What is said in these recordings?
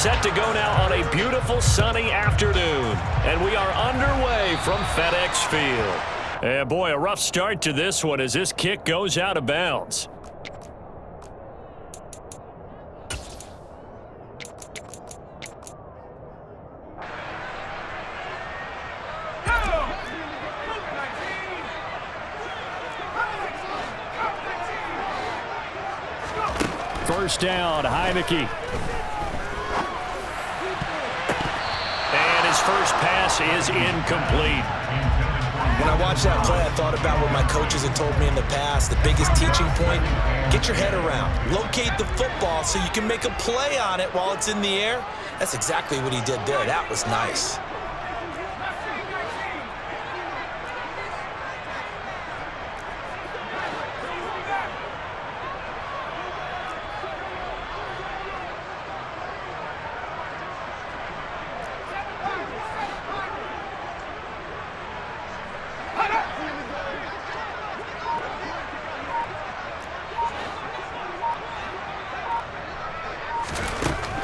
Set to go now on a beautiful sunny afternoon. And we are underway from FedEx Field. And boy, a rough start to this one as this kick goes out of bounds. First down, Heineke. And his first pass is incomplete. When I watched that play, I thought about what my coaches had told me in the past. The biggest teaching point, get your head around. Locate the football so you can make a play on it while it's in the air. That's exactly what he did there. That was nice.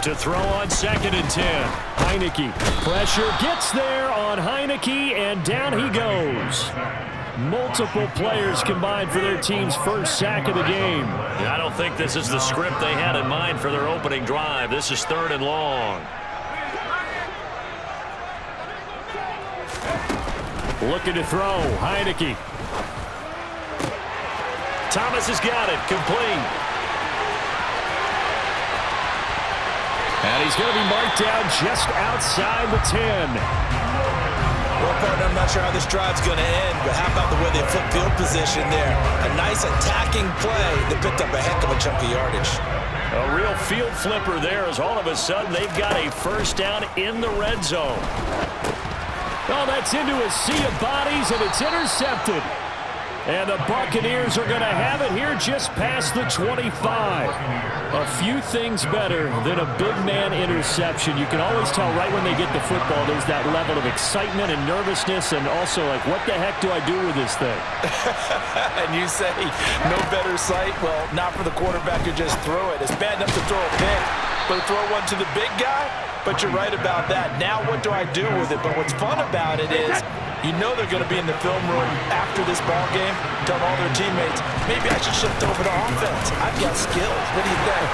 To throw on 2nd and 10. Heineke. Pressure gets there on Heineke, and down he goes. Multiple players combined for their team's first sack of the game. I don't think this is the script they had in mind for their opening drive. This is 3rd and long. Looking to throw. Heineke. Thomas has got it. Complete. And he's going to be marked down just outside the 10. Well, partner, I'm not sure how this drive's going to end, but how about the way they flip field position there? A nice attacking play that picked up a heck of a chunk of yardage. A real field flipper there as all of a sudden they've got a first down in the red zone. Oh, that's into a sea of bodies, and it's intercepted. And the Buccaneers are going to have it here just past the 25. A few things better than a big man interception. You can always tell right when they get the football, there's that level of excitement and nervousness, and also like, what the heck do I do with this thing? And you say, no better sight? Well, not for the quarterback to just throw it. It's bad enough to throw a pick, but to throw one to the big guy? But you're right about that. Now what do I do with it? But what's fun about it is, you know they're going to be in the film room after this ball game, telling all their teammates, maybe I should shift over to offense. I've got skills. What do you think?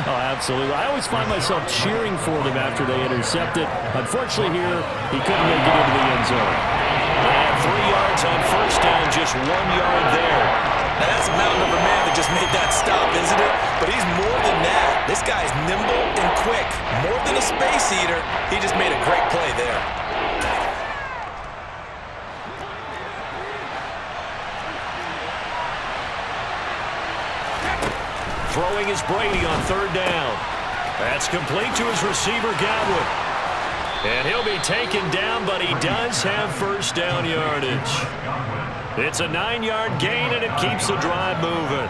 Oh, absolutely. I always find myself cheering for them after they intercept it. Unfortunately here, he couldn't make it into the end zone. And 3 yards on first down, just 1 yard there. Now that's a mountain of a man that just made that stop, isn't it? But he's more than that. This guy's nimble and quick. More than a space eater, he just made a great play there. Throwing is Brady on 3rd down. That's complete to his receiver, Godwin. And he'll be taken down, but he does have first down yardage. It's a 9-yard gain, and it keeps the drive moving.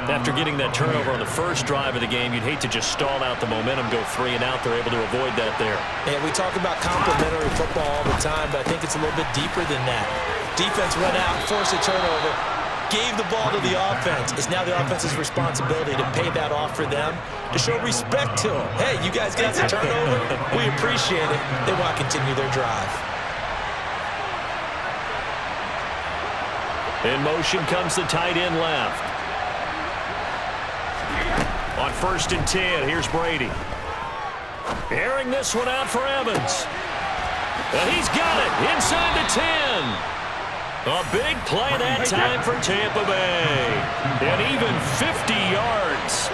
After getting that turnover on the first drive of the game, you'd hate to just stall out the momentum, go 3 and out. They're able to avoid that there. And we talk about complementary football all the time, but I think it's a little bit deeper than that. Defense went out, forced a turnover, gave the ball to the offense. It's now the offense's responsibility to pay that off for them, to show respect to them. Hey, you guys got the turnover? We appreciate it. They want to continue their drive. In motion comes the tight end left. On 1st and 10, here's Brady. Airing this one out for Evans. And he's got it inside the 10. A big play that time for Tampa Bay. And even 50 yards.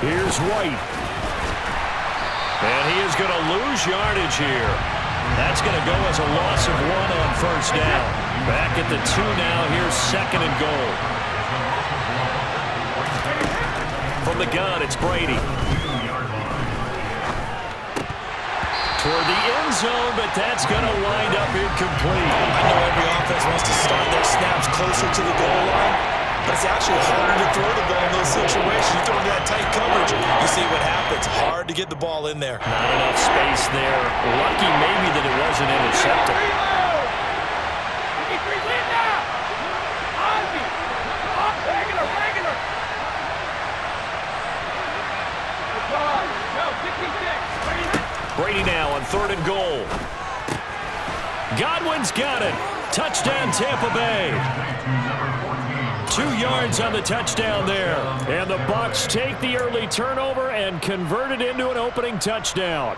Here's White. And he is going to lose yardage here. That's going to go as a loss of 1 on first down. Back at the 2 now. Here's 2nd and goal. From the gun, it's Brady. Toward the end zone, but that's going to wind up incomplete. I know every offense wants to start their snaps closer to the goal line, but it's actually harder to throw the ball in those situations. You throw into that tight coverage, you see what happens. Hard to get the ball in there. Not enough space there. Lucky maybe that it wasn't intercepted. goal. Godwin's got it. Touchdown, Tampa Bay. 2 yards on the touchdown there. And the Bucs take the early turnover and convert it into an opening touchdown.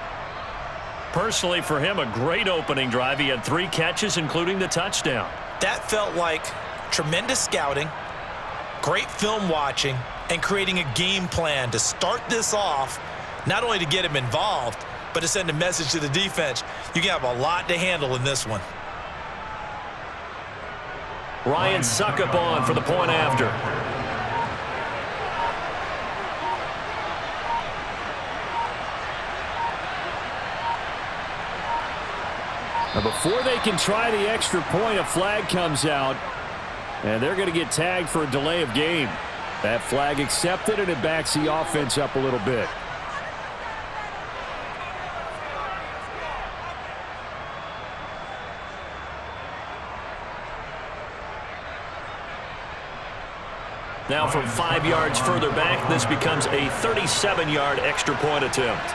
Personally, for him, a great opening drive. He had 3 catches, including the touchdown. That felt like tremendous scouting, great film watching, and creating a game plan to start this off, not only to get him involved, but to send a message to the defense. You can have a lot to handle in this one. Ryan Suckup on for the point after. Now before they can try the extra point, a flag comes out, and they're going to get tagged for a delay of game. That flag accepted, and it backs the offense up a little bit. Now from 5 yards further back, this becomes a 37-yard extra point attempt.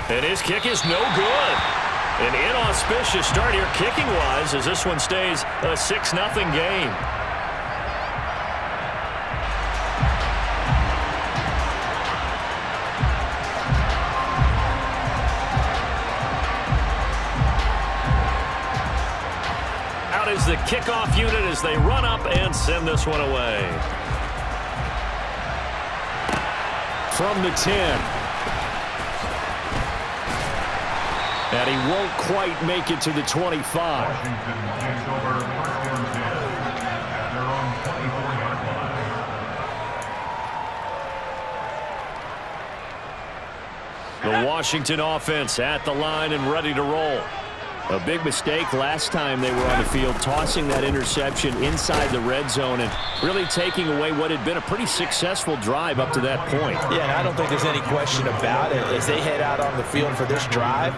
And his kick is no good. An inauspicious start here kicking-wise as this one stays a 6-0 game. Out is the kickoff unit as they run up and send this one away. From the 10. And he won't quite make it to the 25. The Washington offense at the line and ready to roll. A big mistake last time they were on the field, tossing that interception inside the red zone and really taking away what had been a pretty successful drive up to that point. Yeah, and I don't think there's any question about it. As they head out on the field for this drive,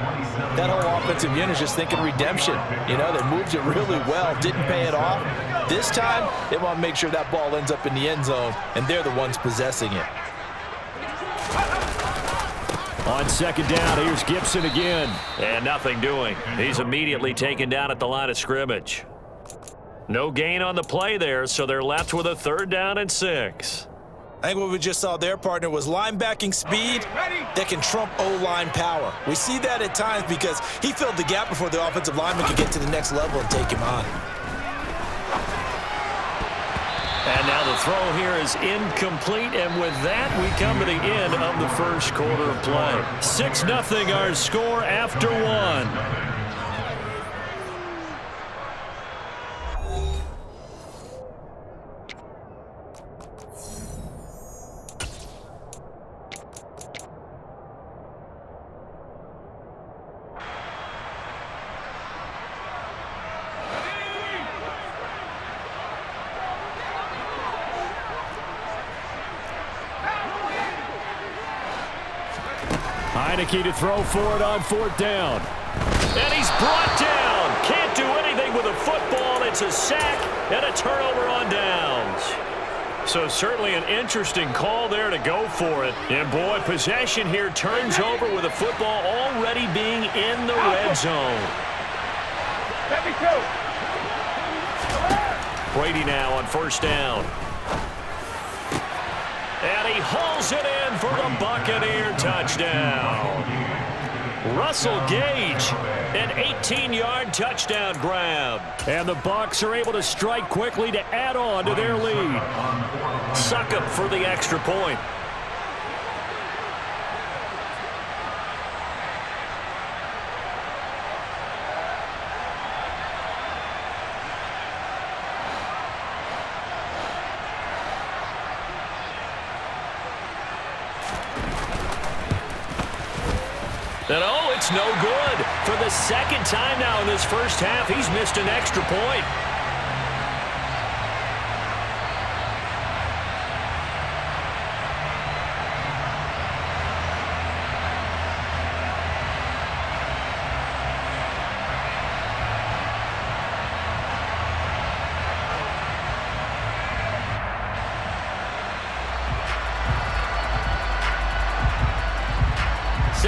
that whole offensive unit is just thinking redemption. You know, they moved it really well, didn't pay it off. This time, they want to make sure that ball ends up in the end zone, and they're the ones possessing it. On second down, here's Gibson again. And nothing doing. He's immediately taken down at the line of scrimmage. No gain on the play there, so they're left with a 3rd down and 6. I think what we just saw there, partner, was linebacking speed that can trump O-line power. We see that at times because he filled the gap before the offensive lineman could get to the next level and take him on. And now the throw here is incomplete, and with that, we come to the end of the first quarter of play. 6-0 our score after 1. Heineke to throw for it on 4th down. And he's brought down. Can't do anything with a football. It's a sack and a turnover on downs. So certainly an interesting call there to go for it. And boy, possession here turns over with the football already being in the red zone. Brady now on 1st down. And he hauls it in for the Buccaneer touchdown. Russell Gage, an 18-yard touchdown grab. And the Bucs are able to strike quickly to add on to their lead. Suckup for the extra point. And oh, it's no good. For the 2nd time now in this first half, he's missed an extra point.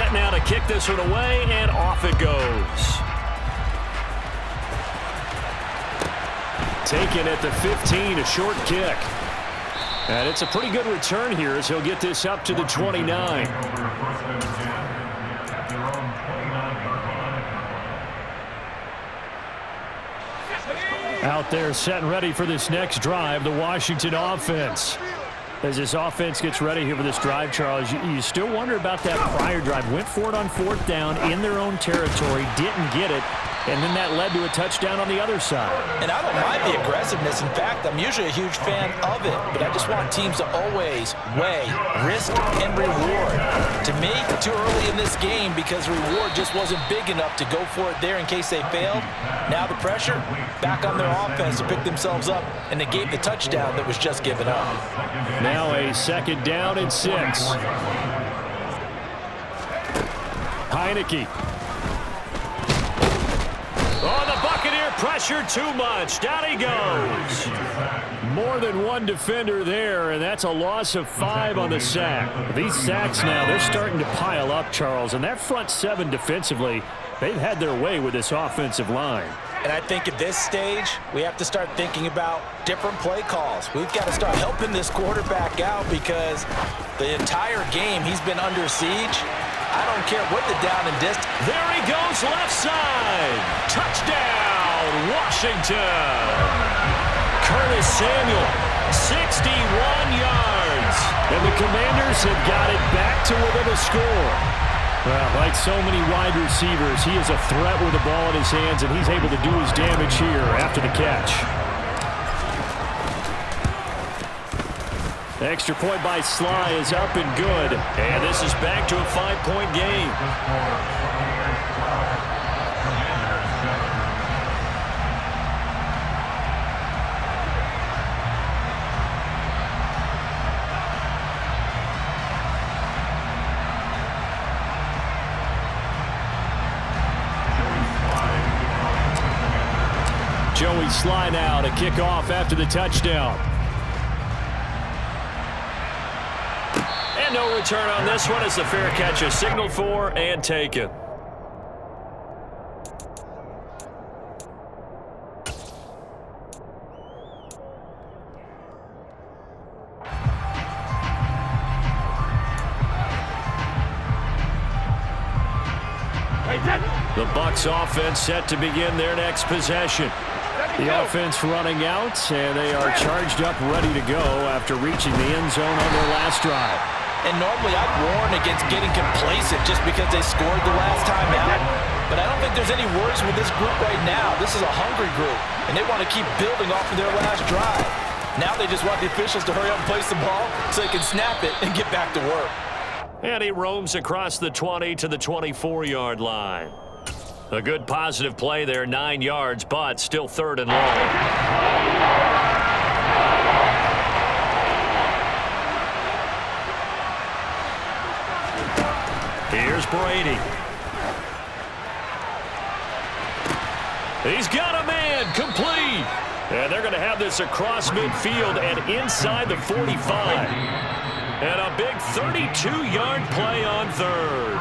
set now to kick this one away, and off it goes. Taken at the 15, a short kick. And it's a pretty good return here as he'll get this up to the 29. Out there set and ready for this next drive, the Washington offense. As this offense gets ready here for this drive, Charles, you still wonder about that prior drive. Went for it on 4th down in their own territory, didn't get it, and then that led to a touchdown on the other side. And I don't mind the aggressiveness. In fact, I'm usually a huge fan of it, but I just want teams to always weigh risk and reward. To me, too early in this game because the reward just wasn't big enough to go for it there in case they failed. Now the pressure back on their offense to pick themselves up, and they gave the touchdown that was just given up. Now a 2nd down and 6. Heineke. Oh, the Buccaneer pressure too much. Down he goes. More than one defender there, and that's a loss of 5 on the sack. These sacks now, they're starting to pile up, Charles, and that front 7 defensively, they've had their way with this offensive line. And I think at this stage, we have to start thinking about different play calls. We've got to start helping this quarterback out because the entire game he's been under siege. I don't care what the down and distance. There he goes, left side. Touchdown, Washington. Curtis Samuel, 61 yards. And the Commanders have got it back to within a score. Well, like so many wide receivers, he is a threat with the ball in his hands, and he's able to do his damage here after the catch. The extra point by Sly is up and good, and this is back to a 5-point game. Joey Sly now to kick off after the touchdown. And no return on this one as the fair catch is signaled for and taken. The Bucs offense set to begin their next possession. The offense running out, and they are charged up, ready to go after reaching the end zone on their last drive. And normally I'd warn against getting complacent just because they scored the last time out. But I don't think there's any worries with this group right now. This is a hungry group, and they want to keep building off of their last drive. Now they just want the officials to hurry up and place the ball so they can snap it and get back to work. And he roams across the 20 to the 24-yard line. A good positive play there, 9 yards, but still 3rd and long. Here's Brady. He's got a man, complete. And they're going to have this across midfield and inside the 45. And a big 32-yard play on 3rd.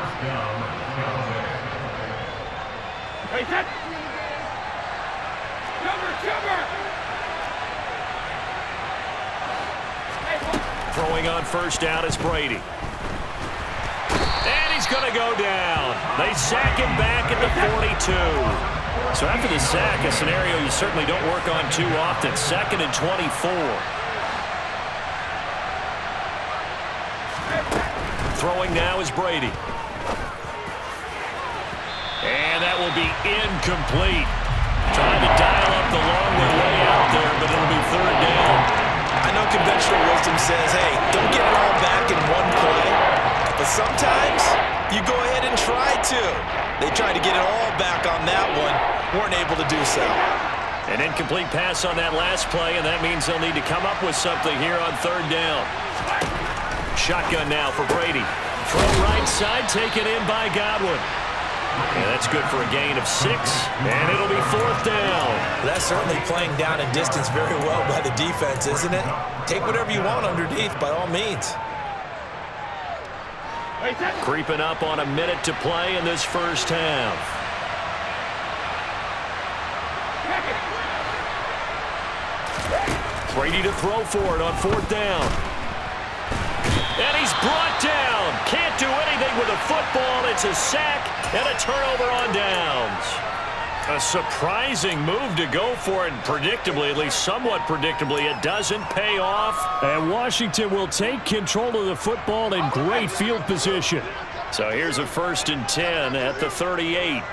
Throwing on 1st down is Brady. And he's going to go down. They sack him back at the 42. So after the sack, a scenario you certainly don't work on too often. 2nd and 24. Throwing now is Brady. And that will be incomplete. Trying to dial up the long way out there, but it'll be 3rd down. I know conventional wisdom says, hey, don't get it all back in one play. But sometimes you go ahead and try to. They tried to get it all back on that one. Weren't able to do so. An incomplete pass on that last play, and that means they'll need to come up with something here on 3rd down. Shotgun now for Brady. Throw right side, taken in by Godwin. And that's good for a gain of 6, and it'll be 4th down. That's certainly playing down and distance very well by the defense, isn't it? Take whatever you want underneath, by all means. Creeping up on a minute to play in this first half. Brady to throw for it on 4th down. And he's brought down. Can't do anything with a football. It's a sack and a turnover on downs. A surprising move to go for it. Predictably, at least somewhat predictably, it doesn't pay off. And Washington will take control of the football in great field position. So here's a 1st and 10 at the 38.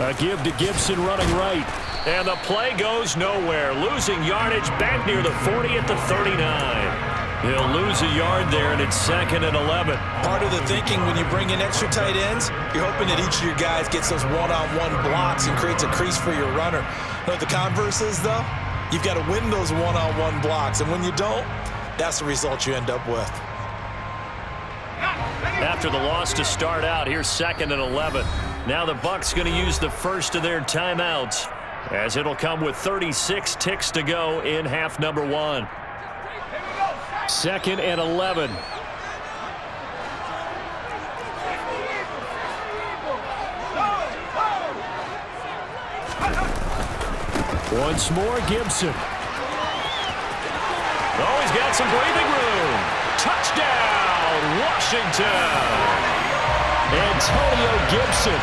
A give to Gibson running right. And the play goes nowhere. Losing yardage back near the 40 at the 39. He'll lose a yard there, and it's 2nd and 11. Part of the thinking when you bring in extra tight ends, you're hoping that each of your guys gets those one-on-one blocks and creates a crease for your runner. You know what the converse is, though? You've got to win those one-on-one blocks, and when you don't, that's the result you end up with. After the loss to start out, here's 2nd and 11. Now the Bucs going to use the first of their timeouts, as it'll come with 36 ticks to go in half number 1. 2nd and 11. Once more, Gibson. Oh, he's got some breathing room. Touchdown, Washington. Antonio Gibson,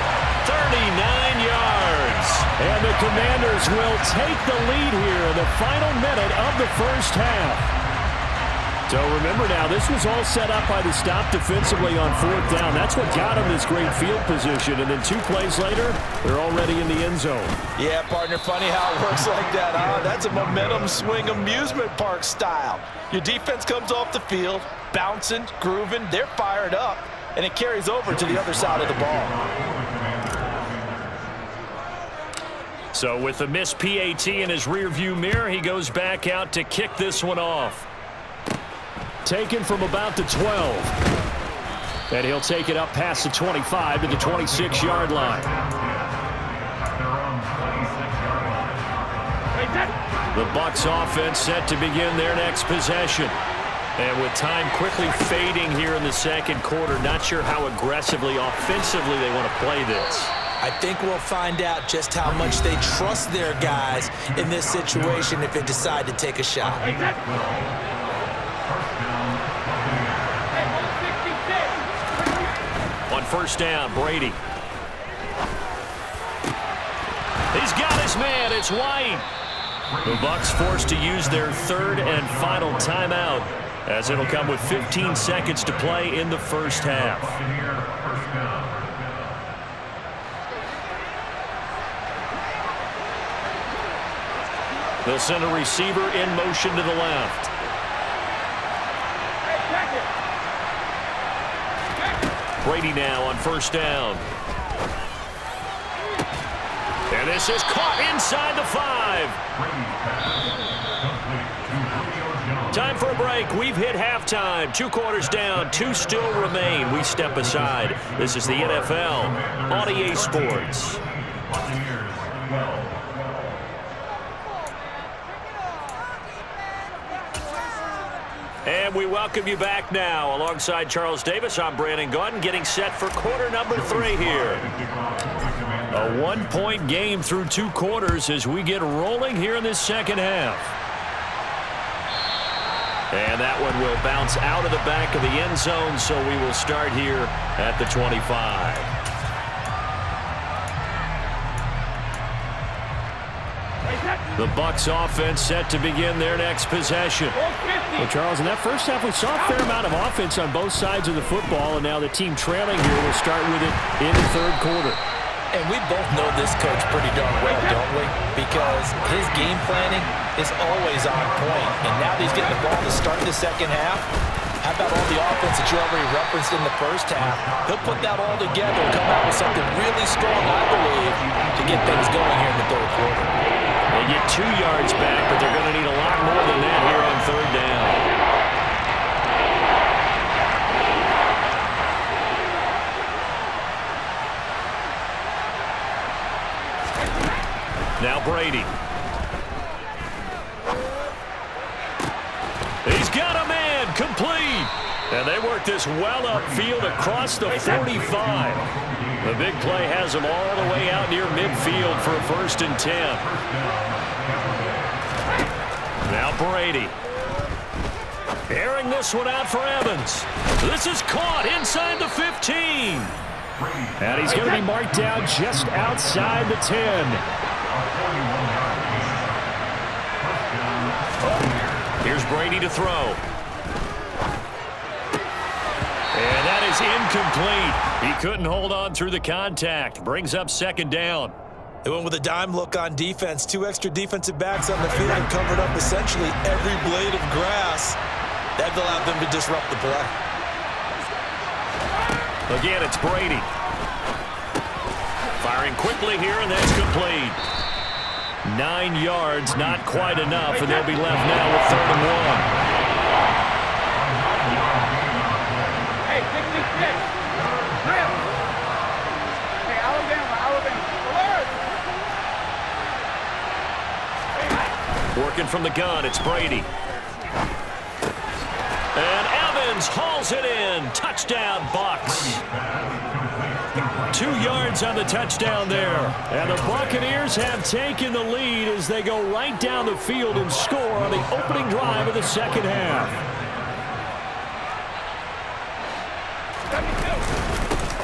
39 yards. And the Commanders will take the lead here in the final minute of the first half. So remember now, this was all set up by the stop defensively on 4th down. That's what got him this great field position. And then 2 plays later, they're already in the end zone. Yeah, partner, funny how it works like that, huh? That's a momentum swing amusement park style. Your defense comes off the field, bouncing, grooving, they're fired up, and it carries over to the other side of the ball. So with the missed PAT in his rearview mirror, he goes back out to kick this one off. Taken from about the 12. And he'll take it up past the 25 to the 26-yard line. The Bucs offense set to begin their next possession. And with time quickly fading here in the second quarter, not sure how aggressively, offensively they want to play this. I think we'll find out just how much they trust their guys in this situation if they decide to take a shot. On 1st down, Brady. He's got his man. It's White. The Bucs forced to use their 3rd and final timeout, as it'll come with 15 seconds to play in the first half. They'll send a receiver in motion to the left. Brady now on 1st down. And this is caught inside the 5. Time for a break. We've hit halftime. 2 quarters down. 2 still remain. We step aside. This is the NFL on EA Sports. And we welcome you back now. Alongside Charles Davis, I'm Brandon Gunn, getting set for quarter number 3 here. A 1-point game through 2 quarters as we get rolling here in this second half. And that one will bounce out of the back of the end zone, so we will start here at the 25. The Bucs offense set to begin their next possession. Well, Charles, in that first half, we saw a fair amount of offense on both sides of the football, and now the team trailing here will start with it in the 3rd quarter. And we both know this coach pretty darn well, don't we? Because his game planning is always on point. And now that he's getting the ball to start the second half, how about all the offense that you already referenced in the first half? He'll put that all together and come out with something really strong, I believe, to get things going here in the 3rd quarter. They get 2 yards back, but they're going to need a lot more than that here on 3rd down. Now Brady. He's got a man, complete. And they work this well upfield across the 45. The big play has them all the way out near midfield for a 1st and 10. Now Brady. Airing this one out for Evans. This is caught inside the 15. And he's going to be marked down just outside the 10. Here's Brady to throw. And that is incomplete. He couldn't hold on through the contact. Brings up 2nd down. They went with a dime look on defense. 2 extra defensive backs on the field and covered up essentially every blade of grass. That allowed them to disrupt the play. Again, it's Brady. Firing quickly here, and that's complete. 9 yards, not quite enough, and they'll be left now with 3rd and 1. Hey, 66. Hey, Alabama. Working from the gun, it's Brady. And Evans hauls it in. Touchdown, Bucs. 2 yards on the touchdown there. And the Buccaneers have taken the lead as they go right down the field and score on the opening drive of the 2nd half.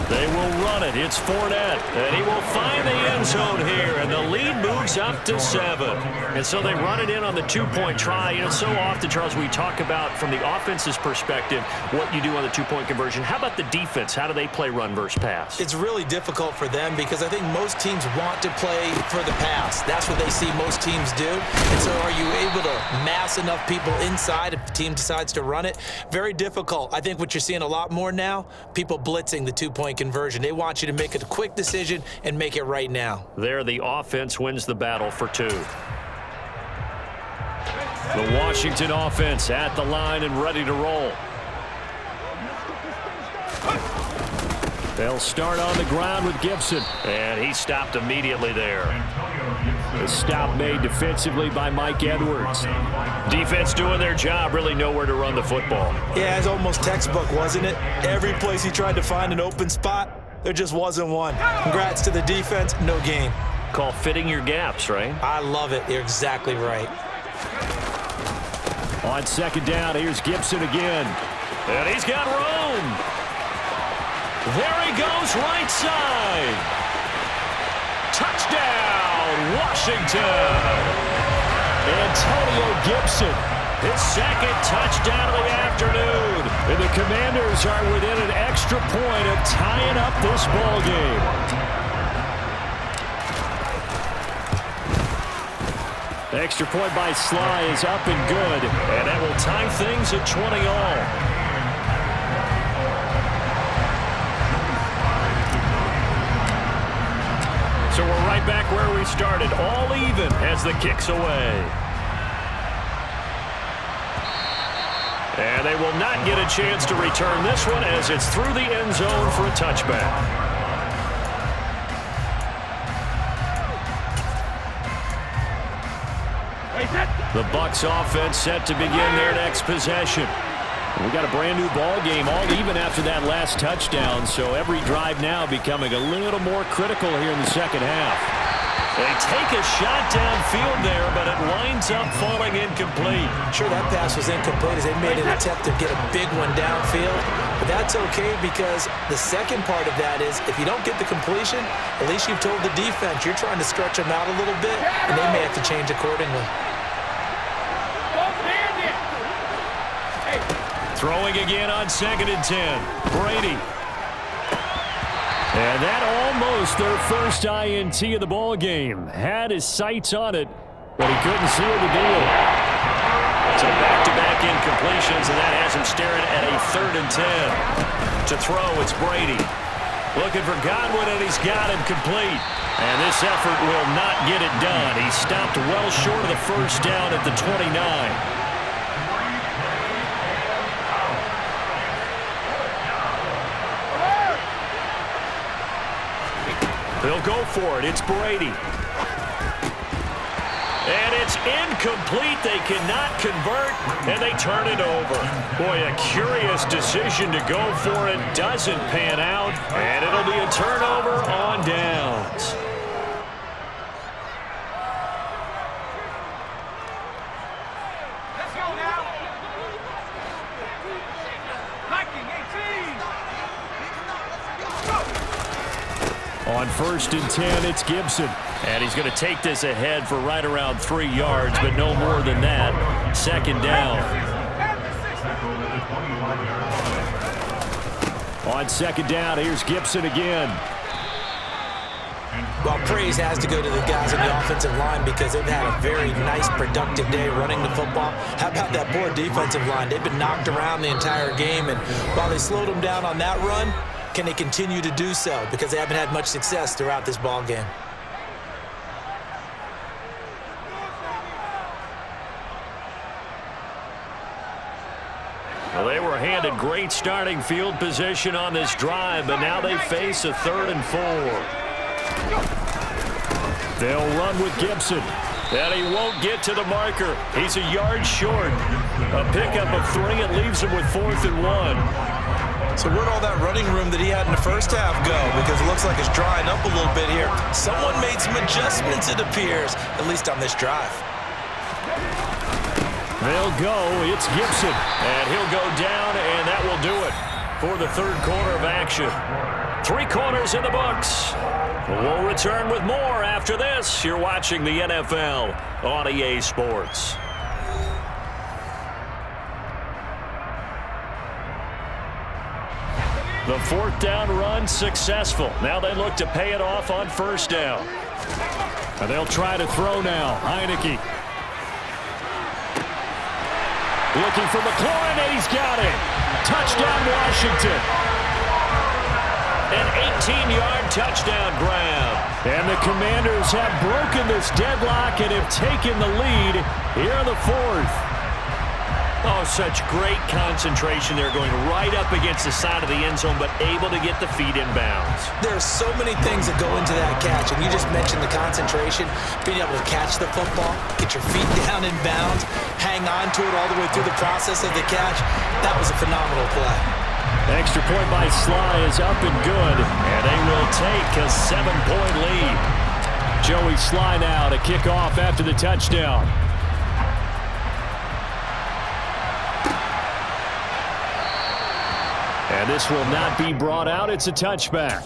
They will run it. It's Fournette. And he will find the end zone here. And the lead moves up to 7. And so they run it in on the 2-point try. You know, so often, Charles, we talk about from the offense's perspective what you do on the 2-point conversion. How about the defense? How do they play run versus pass? It's really difficult for them because I think most teams want to play for the pass. That's what they see most teams do. And so are you able to mass enough people inside if the team decides to run it? Very difficult. I think what you're seeing a lot more now, people blitzing the 2-point conversion. They want you to make a quick decision and make it right now. There, the offense wins the battle for 2. The Washington offense at the line and ready to roll. They'll start on the ground with Gibson. And he stopped immediately there. The stop made defensively by Mike Edwards. Defense doing their job, really nowhere to run the football. Yeah, it's almost textbook, wasn't it? Every place he tried to find an open spot, there just wasn't one. Congrats to the defense, no gain. Call fitting your gaps, right? I love it. You're exactly right. On 2nd down, here's Gibson again. And he's got room. There he goes, right side. Touchdown, Washington. Antonio Gibson, his 2nd touchdown of the afternoon. And the Commanders are within an extra point of tying up this ball game. The extra point by Sly is up and good, and that will tie things at 20 all. So we're right back where we started, all even as the kick's away. And they will not get a chance to return this one as it's through the end zone for a touchback. The Bucs offense set to begin their next possession. We got a brand new ball game, all even after that last touchdown, so every drive now becoming a little more critical here in the 2nd half. They take a shot downfield there, but it winds up falling incomplete. Sure, that pass was incomplete as they made an attempt to get a big one downfield, but that's okay because the second part of that is if you don't get the completion, at least you've told the defense you're trying to stretch them out a little bit, and they may have to change accordingly. Throwing again on 2nd and 10. Brady. And that almost their first INT of the ball game. Had his sights on it, but he couldn't seal the deal. So back-to-back incompletions, and that has him staring at a 3rd and 10. To throw, it's Brady. Looking for Godwin, and he's got him complete. And this effort will not get it done. He stopped well short of the first down at the 29. They'll go for it. It's Brady. And it's incomplete. They cannot convert, and they turn it over. Boy, a curious decision to go for it. Doesn't pan out, and it'll be a turnover on downs. Let's go now. Viking 18. On 1st and 10, it's Gibson. And he's going to take this ahead for right around 3 yards, but no more than that. 2nd down. On 2nd down, here's Gibson again. Well, praise has to go to the guys on the offensive line because they've had a very nice, productive day running the football. How about that poor defensive line? They've been knocked around the entire game, and while they slowed them down on that run, can they continue to do so? Because they haven't had much success throughout this ball game. Well, they were handed great starting field position on this drive, but now they face a 3rd and 4. They'll run with Gibson, and he won't get to the marker. He's a yard short. A pickup of 3, it leaves him with 4th and 1. So where'd all that running room that he had in the first half go? Because it looks like it's drying up a little bit here. Someone made some adjustments, it appears, at least on this drive. They'll go. It's Gibson, and he'll go down, and that will do it for the 3rd quarter of action. 3 quarters in the books. We'll return with more after this. You're watching the NFL on EA Sports. The 4th down run successful. Now they look to pay it off on 1st down. And they'll try to throw now. Heineke. Looking for McLaurin, and he's got it. Touchdown, Washington. An 18-yard touchdown grab. And the Commanders have broken this deadlock and have taken the lead here in the 4th. Oh, such great concentration there, going right up against the side of the end zone, but able to get the feet in bounds. There are so many things that go into that catch, and you just mentioned the concentration, being able to catch the football, get your feet down in bounds, hang on to it all the way through the process of the catch. That was a phenomenal play. Extra point by Sly is up and good, and they will take a 7-point lead. Joey Sly now to kick off after the touchdown. And this will not be brought out. It's a touchback.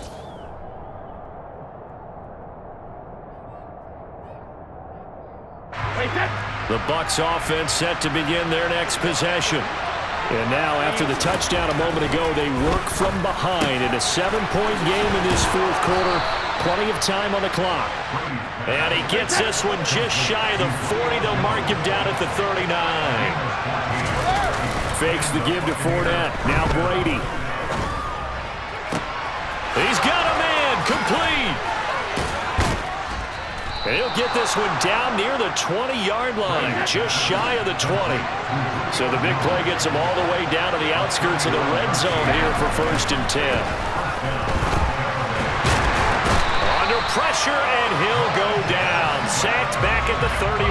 The Bucs offense set to begin their next possession. And now, after the touchdown a moment ago, they work from behind in a 7-point game in this 4th quarter. Plenty of time on the clock. And he gets this one just shy of the 40. They'll mark him down at the 39. Fakes the give to Fournette. Now Brady. He's got a man. Complete. And he'll get this one down near the 20-yard line, just shy of the 20. So the big play gets him all the way down to the outskirts of the red zone here for 1st and 10. Under pressure, and he'll go down. Sacked back at the 31.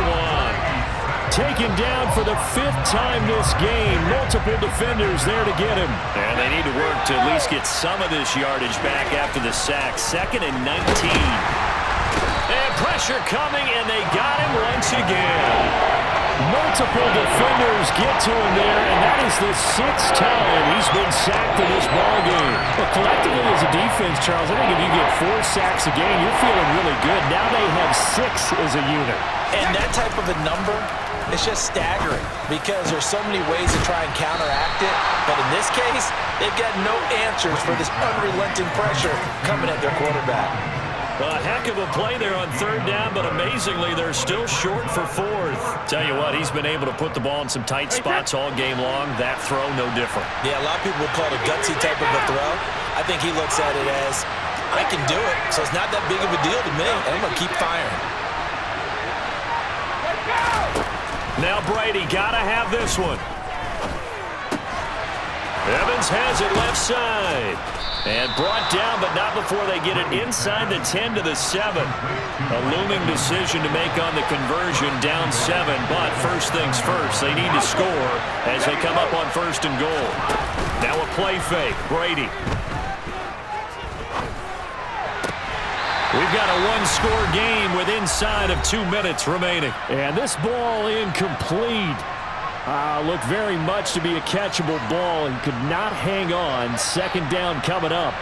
Taken down for the 5th time this game. Multiple defenders there to get him. And they need to work to at least get some of this yardage back after the sack. 2nd and 19. And pressure coming, and they got him once again. Multiple defenders get to him there, and that is the 6th time he's been sacked in this ballgame. Well, collectively as a defense, Charles, I think if you get 4 sacks a game, you're feeling really good. Now they have 6 as a unit. And that type of a number, it's just staggering because there's so many ways to try and counteract it. But in this case, they've got no answers for this unrelenting pressure coming at their quarterback. A heck of a play there on 3rd down, but amazingly, they're still short for 4th. Tell you what, he's been able to put the ball in some tight spots all game long. That throw, no different. Yeah, a lot of people would call it a gutsy type of a throw. I think he looks at it as, I can do it, so it's not that big of a deal to me, and I'm going to keep firing. Now Brady, got to have this one. Evans has it left side. And brought down, but not before they get it inside the 10 to the 7. A looming decision to make on the conversion, down 7. But first things first, they need to score as they come up on 1st and goal. Now a play fake. Brady. We've got a one-score game with inside of 2 minutes remaining. And this ball incomplete. Looked very much to be a catchable ball and could not hang on. 2nd down coming up.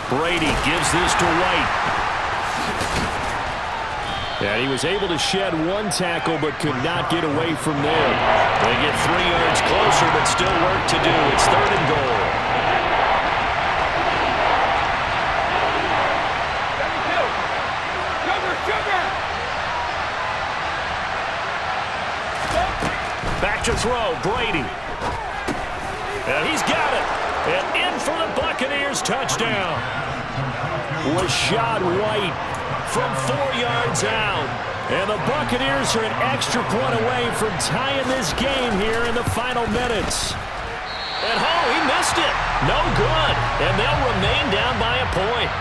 Brady gives this to White. And he was able to shed 1 tackle but could not get away from there. They get 3 yards closer but still work to do. It's 3rd and goal. Back to throw, Brady. And he's got it. And in for the Buccaneers, touchdown. Rashad White from 4 yards out. And the Buccaneers are an extra point away from tying this game here in the final minutes. And he missed it. No good. And they'll remain down by a point.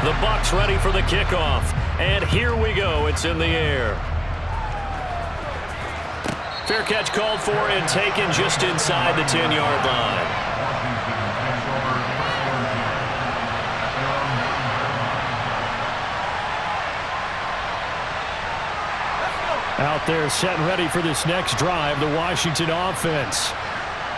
The Bucs ready for the kickoff. And here we go. It's in the air. Fair catch called for and taken just inside the 10-yard line. Out there set and ready for this next drive, the Washington offense.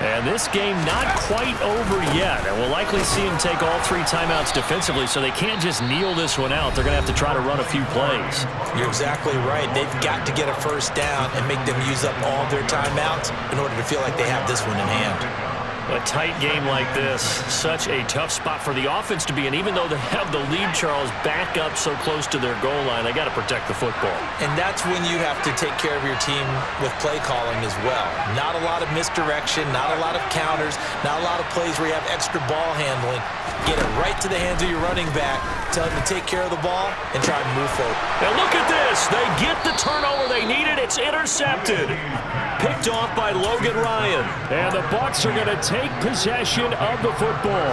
And this game not quite over yet. And we'll likely see him take all 3 timeouts defensively, so they can't just kneel this one out. They're going to have to try to run a few plays. You're exactly right. They've got to get a first down and make them use up all their timeouts in order to feel like they have this one in hand. A tight game like this, such a tough spot for the offense to be in. Even though they have the lead, Charles, back up so close to their goal line, they got to protect the football. And that's when you have to take care of your team with play calling as well. Not a lot of misdirection, not a lot of counters, not a lot of plays where you have extra ball handling. Get it right to the hands of your running back, tell him to take care of the ball, and try to move forward. Now look at this. They get the turnover they needed. It's intercepted. Picked off by Logan Ryan. And the Bucs are going to take possession of the football.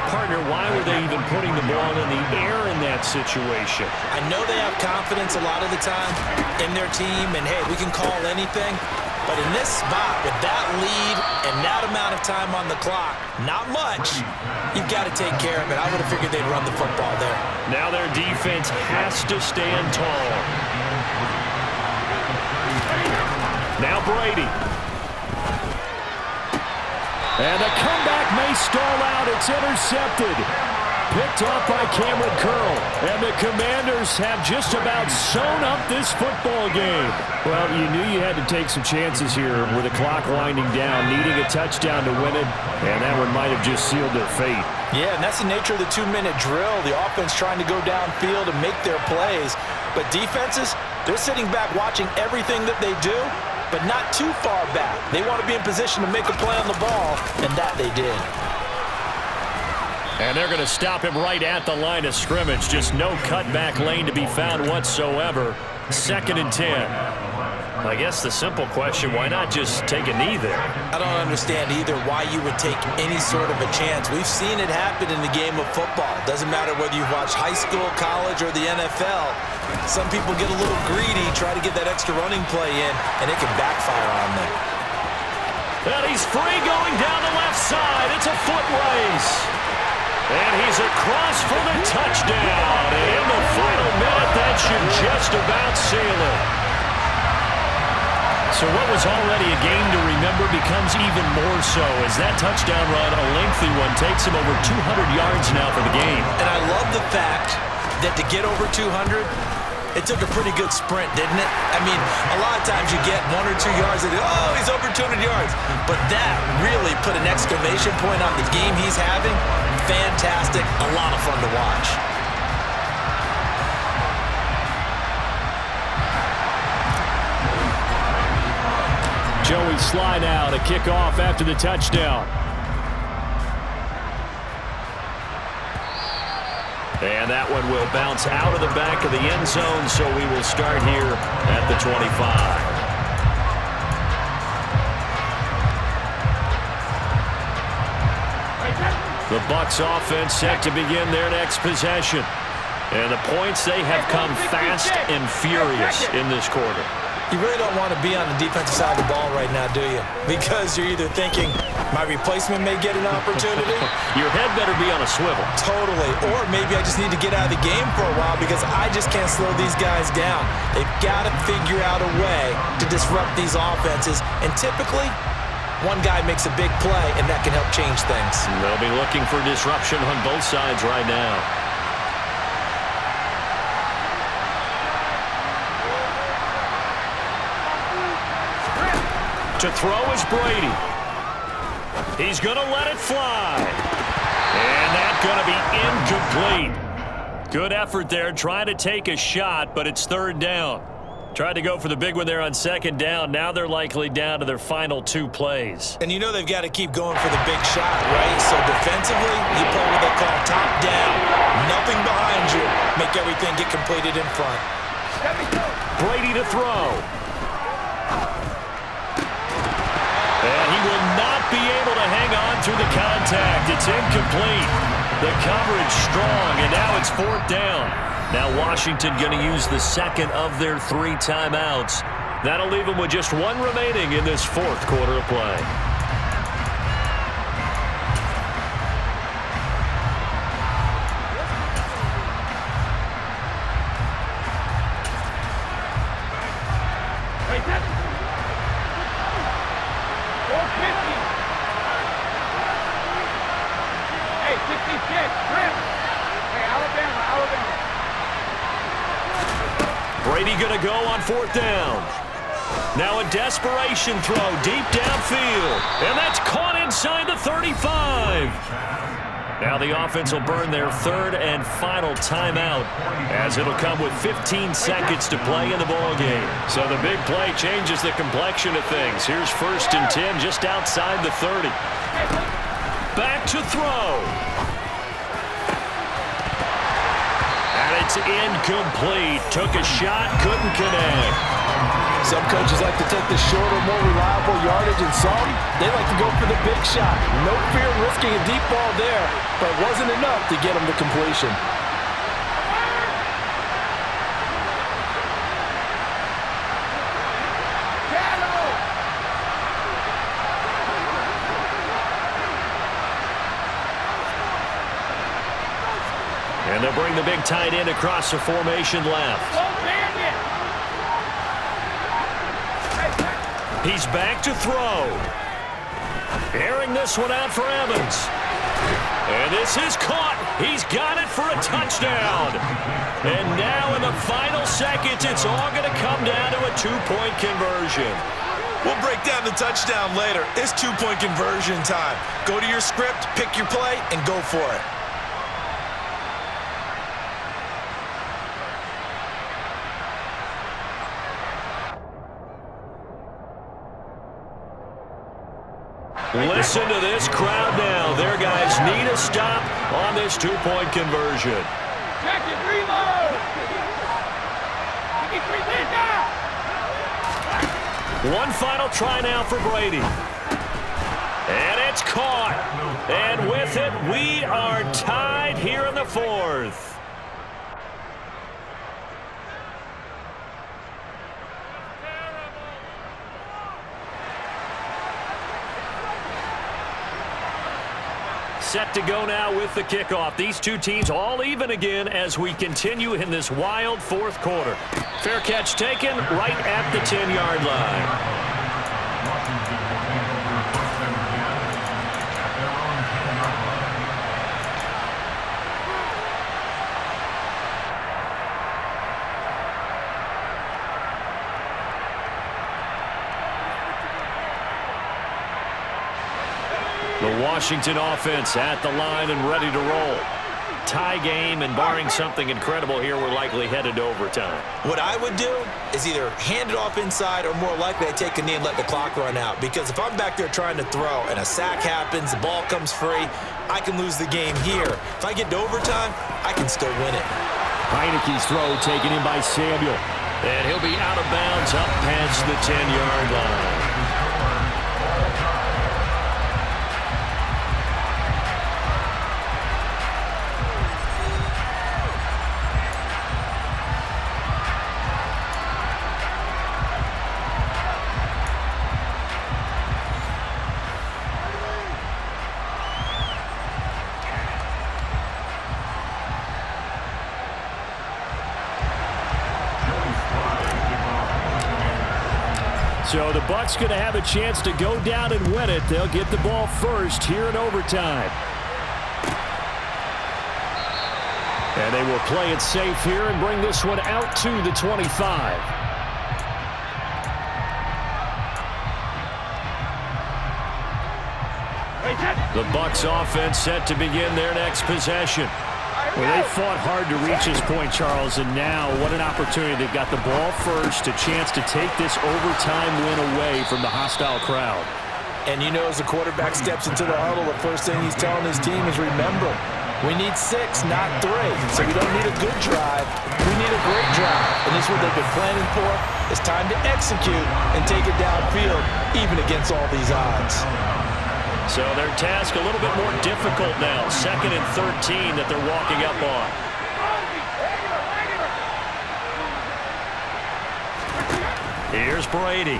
Partner, why were they even putting the ball in the air in that situation? I know they have confidence a lot of the time in their team, and hey, we can call anything. But in this spot, with that lead and that amount of time on the clock, not much, you've got to take care of it. I would have figured they'd run the football there. Now their defense has to stand tall. Now Brady. And the comeback may stall out. It's intercepted. Picked off by Cameron Curl. And the Commanders have just about sewn up this football game. Well, you knew you had to take some chances here with the clock winding down, needing a touchdown to win it, and that one might have just sealed their fate. Yeah, and that's the nature of the 2-minute drill. The offense trying to go downfield and make their plays. But defenses, they're sitting back watching everything that they do, but not too far back. They want to be in position to make a play on the ball, and that they did. And they're going to stop him right at the line of scrimmage. Just no cutback lane to be found whatsoever. 2nd and 10. I guess the simple question, why not just take a knee there? I don't understand either why you would take any sort of a chance. We've seen it happen in the game of football. Doesn't matter whether you've watched high school, college, or the NFL. Some people get a little greedy, try to get that extra running play in, and it can backfire on them. And he's free going down the left side. It's a foot race. And he's across for the touchdown. And in the final minute, that should just about seal it. So what was already a game to remember becomes even more so as that touchdown run, a lengthy one, takes him over 200 yards now for the game. And I love the fact that to get over 200, it took a pretty good sprint, didn't it? I mean, a lot of times you get 1 or 2 yards and, oh, he's over 200 yards. But that really put an exclamation point on the game he's having. Fantastic. A lot of fun to watch. Joey Sly now to kick off after the touchdown. And that one will bounce out of the back of the end zone, so we will start here at the 25. The Bucs offense set to begin their next possession. And the points, they have come fast and furious in this quarter. You really don't want to be on the defensive side of the ball right now, do you? Because you're either thinking, my replacement may get an opportunity. Your head better be on a swivel. Totally. Or maybe I just need to get out of the game for a while because I just can't slow these guys down. They've got to figure out a way to disrupt these offenses. And typically, one guy makes a big play, and that can help change things. They'll be looking for disruption on both sides right now. To throw is Brady. He's going to let it fly. And that's going to be incomplete. Good effort there trying to take a shot, but it's third down. Tried to go for the big one there on second down. Now they're likely down to their final 2 plays. And you know they've got to keep going for the big shot, right? So defensively, you play what they call top down. Nothing behind you. Make everything get completed in front. Brady to throw. And he will not be able to hang on through the contact. It's incomplete. The coverage strong, and now it's fourth down. Now Washington going to use the second of their 3 timeouts. That'll leave them with just 1 remaining in this fourth quarter of play. Brady going to go on fourth down. Now a desperation throw deep downfield. And that's caught inside the 35. Now the offense will burn their 3rd and final timeout as it'll come with 15 seconds to play in the ballgame. So the big play changes the complexion of things. Here's 1st and 10 just outside the 30. Back to throw. It's incomplete. Took a shot, couldn't connect. Some coaches like to take the shorter, more reliable yardage, and some, they like to go for the big shot. No fear of risking a deep ball there, but it wasn't enough to get them to completion. And they'll bring the big tight end across the formation left. He's back to throw. Airing this one out for Evans. And this is caught. He's got it for a touchdown. And now in the final seconds, it's all going to come down to a 2-point conversion. We'll break down the touchdown later. It's 2-point conversion time. Go to your script, pick your play, and go for it. Listen to this crowd now. Their guys need a stop on this 2-point conversion. One final try now for Brady. And it's caught. And with it, we are tied here in the 4th. Set to go now with the kickoff. These 2 teams all even again as we continue in this wild 4th quarter. Fair catch taken right at the 10-yard line. The Washington offense at the line and ready to roll. tie game, and barring something incredible here, we're likely headed to overtime. What I would do is either hand it off inside or more likely I take a knee and let the clock run out. Because if I'm back there trying to throw and a sack happens, the ball comes free, I can lose the game here. If I get to overtime, I can still win it. Heineke's throw taken in by Samuel. And he'll be out of bounds up past the 10-yard line. So the Bucs going to have a chance to go down and win it. They'll get the ball first here in overtime. And they will play it safe here and bring this one out to the 25. The Bucs offense set to begin their next possession. Well, they fought hard to reach this point, Charles, and now what an opportunity. They've got the ball first, a chance to take this overtime win away from the hostile crowd. And you know, as the quarterback steps into the huddle, the first thing he's telling his team is, remember, we need 6, not 3. So we don't need a good drive. We need a great drive. And this is what they've been planning for. It's time to execute and take it downfield, even against all these odds. So their task a little bit more difficult now. 2nd and 13 that they're walking up on. Here's Brady.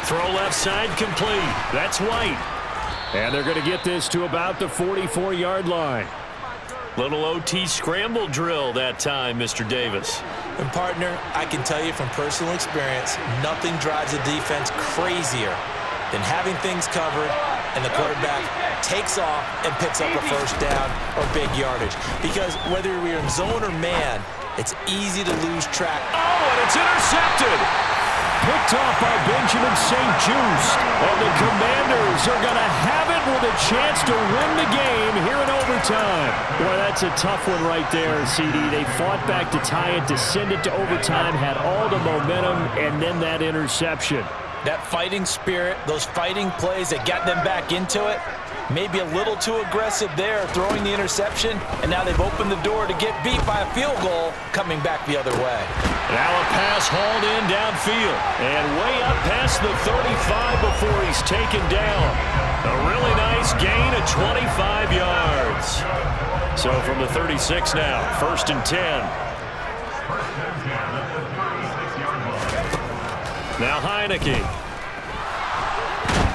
Throw left side complete. That's White. And they're going to get this to about the 44-yard line. Little OT scramble drill that time, Mr. Davis. And partner, I can tell you from personal experience, nothing drives a defense crazier than having things covered and the quarterback takes off and picks up a first down or big yardage. Because whether we're in zone or man, it's easy to lose track. Oh, and it's intercepted. Picked off by Benjamin St-Juste. And the Commanders are going to have it with a chance to win the game here in overtime. Boy, that's a tough one right there, CD. They fought back to tie it, to send it to overtime, had all the momentum, and then that interception. That fighting spirit, those fighting plays that got them back into it, maybe a little too aggressive there, throwing the interception, and now they've opened the door to get beat by a field goal coming back the other way. Now a pass hauled in downfield, and way up past the 35 before he's taken down. A really nice gain of 25 yards. So from the 36 now, 1st and 10. Now Heineke.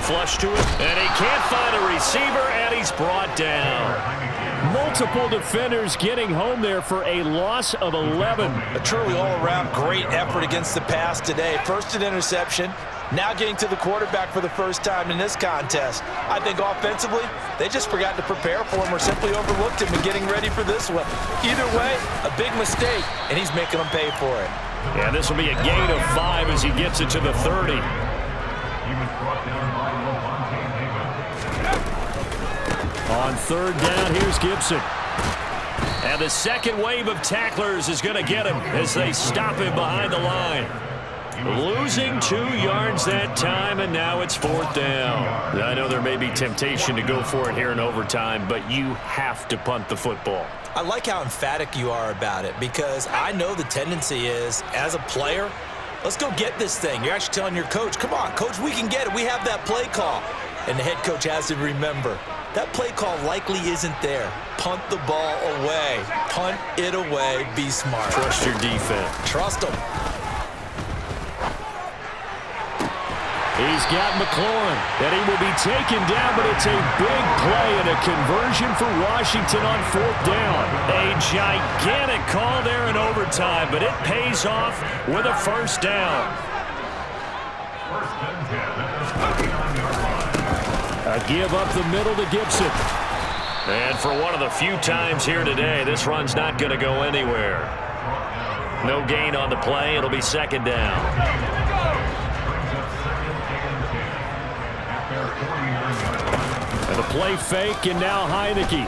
Flush to it, and he can't find a receiver, and he's brought down. Multiple defenders getting home there for a loss of 11. A truly all-around great effort against the pass today. First an interception, now getting to the quarterback for the first time in this contest. I think offensively, they just forgot to prepare for him or simply overlooked him in getting ready for this one. Either way, a big mistake, and he's making them pay for it. Yeah, this will be a gain of 5 as he gets it to the 30. On 3rd down, here's Gibson. And the second wave of tacklers is going to get him as they stop him behind the line. Losing 2 yards that time, and now it's 4th down. I know there may be temptation to go for it here in overtime, but you have to punt the football. I like how emphatic you are about it, because I know the tendency is, as a player, let's go get this thing. You're actually telling your coach, come on, coach, we can get it. We have that play call. And the head coach has to remember, that play call likely isn't there. Punt the ball away. Punt it away. Be smart. Trust your defense. Trust them. He's got McLaurin, and he will be taken down, but it's a big play and a conversion for Washington on 4th down. A gigantic call there in overtime, but it pays off with a first down. A give up the middle to Gibson. And for one of the few times here today, this run's not going to go anywhere. No gain on the play. It'll be 2nd down. And the play fake, and now Heineke.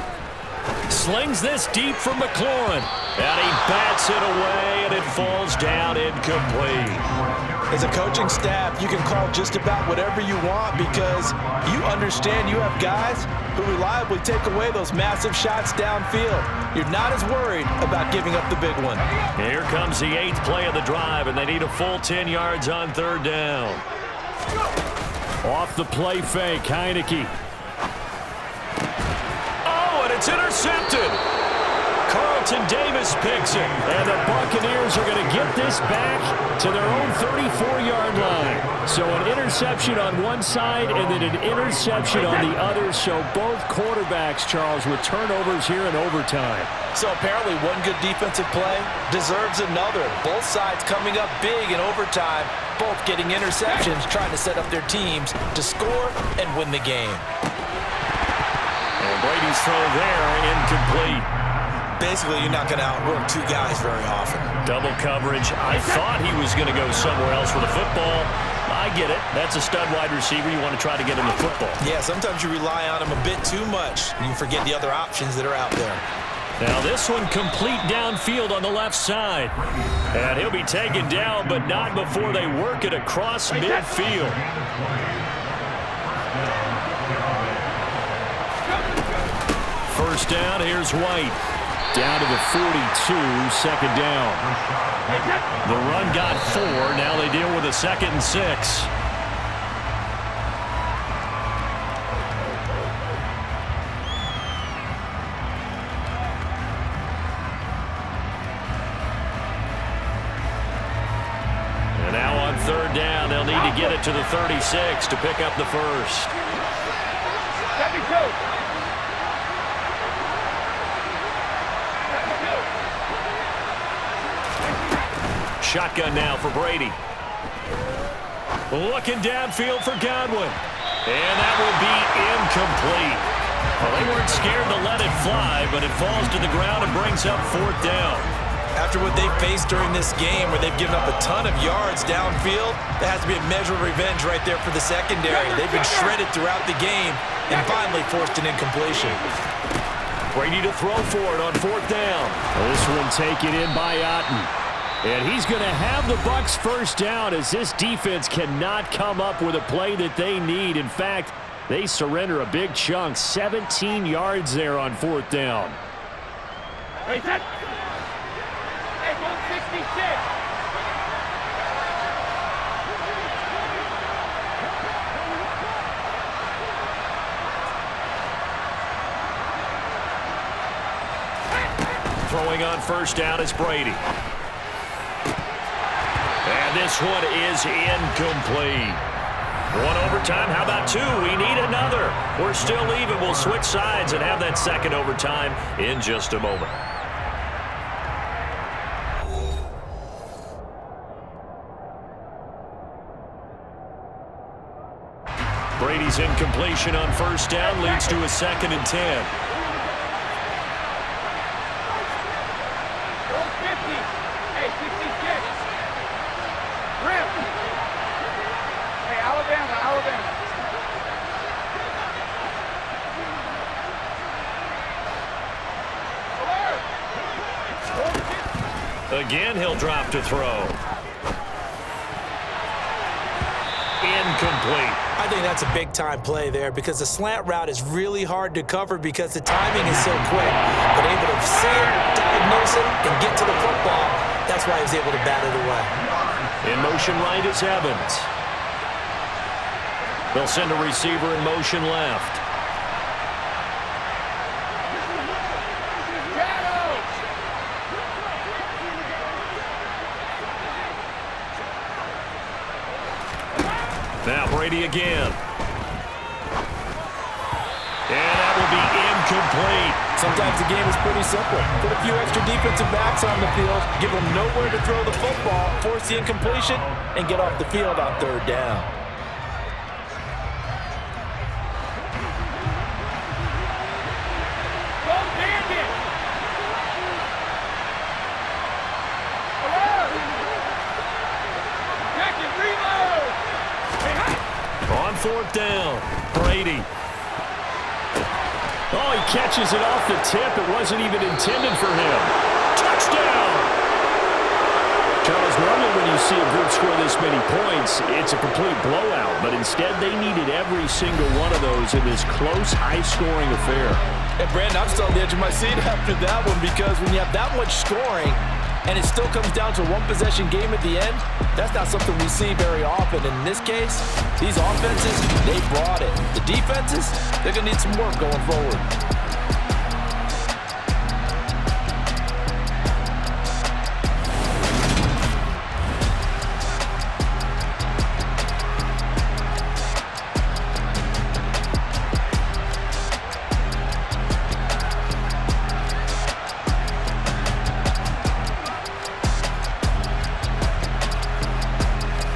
Slings this deep from McLaurin. And he bats it away, and it falls down incomplete. As a coaching staff, you can call just about whatever you want because you understand you have guys who reliably take away those massive shots downfield. You're not as worried about giving up the big one. Here comes the 8th play of the drive, and they need a full 10 yards on 3rd down. Off the play fake, Heineke. Oh, and it's intercepted. Carlton Davis picks it, and the Buccaneers are going to get this back to their own 34-yard line. So an interception on one side and then an interception on the other. So both quarterbacks, Charles, with turnovers here in overtime. So apparently one good defensive play deserves another. Both sides coming up big in overtime, both getting interceptions, trying to set up their teams to score and win the game. And Brady's throw there, incomplete. Basically, you're not going to outwork two guys very often. Double coverage. I thought he was going to go somewhere else with the football. I get it. That's a stud wide receiver. You want to try to get him the football. Yeah, sometimes you rely on him a bit too much, and you forget the other options that are out there. Now this one complete downfield on the left side. And he'll be taken down, but not before they work it across midfield. First down, here's White. Down to the 42, 2nd down. The run got 4. Now they deal with a 2nd and 6. And now on 3rd down, they'll need to get it to the 36 to pick up the first. Let me go. Shotgun now for Brady. Looking downfield for Godwin. And that will be incomplete. Well, they weren't scared to let it fly, but it falls to the ground and brings up 4th down. After what they faced during this game where they've given up a ton of yards downfield, that has to be a measure of revenge right there for the secondary. They've been shredded throughout the game and finally forced an incompletion. Brady to throw for it on 4th down. This one taken in by Otten. And he's going to have the Bucs first down as this defense cannot come up with a play that they need. In fact, they surrender a big chunk, 17 yards there on 4th down. Hey, set. Hey, 166. Throwing on first down is Brady. And this one is incomplete. One overtime. How about 2? We need another. We're still even. We'll switch sides and have that second overtime in just a moment. Brady's incompletion on first down leads to a 2nd and 10. Again, he'll drop to throw. Incomplete. I think that's a big-time play there because the slant route is really hard to cover because the timing is so quick. But able to see it, diagnose it, and get to the football, that's why he was able to bat it away. In motion right is Evans. They'll send a receiver in motion left. Now Brady again. And that will be incomplete. Sometimes the game is pretty simple. Put a few extra defensive backs on the field, give them nowhere to throw the football, force the incompletion, and get off the field on 3rd down. On 4th down, Brady. Oh, he catches it off the tip. It wasn't even intended for him. Touchdown! Charles, normally when you see a group score this many points, it's a complete blowout. But instead, they needed every single one of those in this close, high-scoring affair. And, Brandon, I'm still on the edge of my seat after that one because when you have that much scoring and it still comes down to a one-possession game at the end, that's not something we see very often. In this case, these offenses, they brought it. The defenses, they're going to need some work going forward.